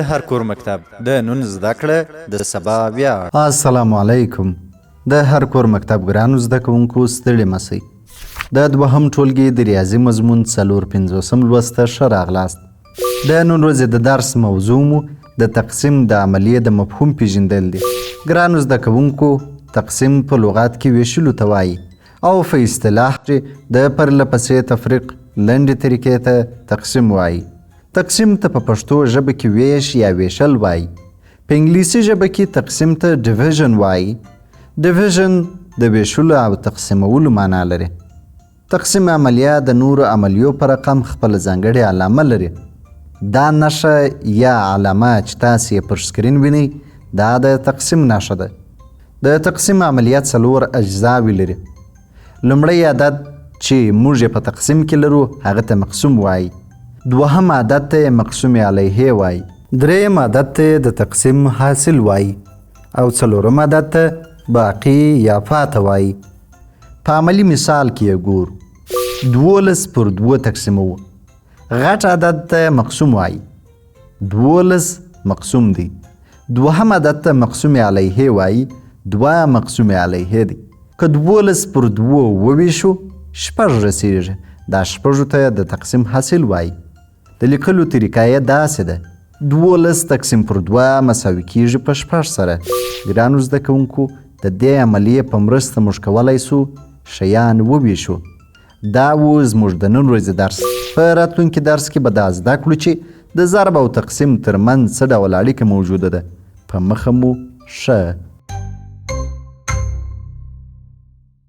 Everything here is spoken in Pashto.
هر کور مکتب د نن زده کړه د سبا ویاړ. السلام علیکم. د هر کور مکتب ګرانو زده کوونکو ستړي مسئ. د دوهم ټولګي د ریاضي مضمون څلور پنځوسم لوست ته ښه راغلاست. د نن ورځې د درس موضوع مو د تقسیم د عمليې د مفهوم پېژندل دي. ګرانو زده کوونکو، تقسیم په لغات کې ویشلو ته وایي او په اصطلاح کې د پرله پسې تفریق لنډې طریقې ته تقسیم وایي. تقسیم ته په پښتو ژبه کې ویش یا ویشل وایي. په انګلیسي ژبه کې تقسیم ته ډیویژن وایي. ډیویژن د ویشلو او تقسیمولو معنا لري. تقسیم عملیه د نورو عملیو په رقم خپل ځانګړې علامه لري. دا نښه یا علامه چې تاسې یې پر سکرین وینئ دا د تقسیم نښه ده. د تقسیم عملیه څلور اجزاوې لري. لومړی عدد چې موږ یې په تقسیم کې لرو هغه ته مقسوم وایي. دوهم عدد ته مقسوم علیه وایي. دریم عدد ته د تقسیم حاصل وایي او څلورم عدد ته باقی یا پاته وایي. په عملي مثال کې یې ګورو. 12 پر 2 تقسیموو. غټ عدد ته مقسوم وایي. 12 مقسوم دی. دوهم عدد ته مقسوم علیه وایي. 2 مقسوم علیه دی. که 12 پر 2 وویشو 6 رسیږي. دا 6 ته د تقسیم حاصل وایي. د لیکلو طریقه یې داسې ده. 12 تقسیم پر 2 مساوي کیږي په 6 سره. ګرانو زده کوونکو، د دې عملیې په مرسته موږ کولی سو شیان وویشو. دا و زموږ د نن ورځې درس. په راتلونکي درس کې به دا زده کړو چې د ضرب او تقسیم ترمنځ څه ډول اړیکه موجوده ده. په مخه مو ښه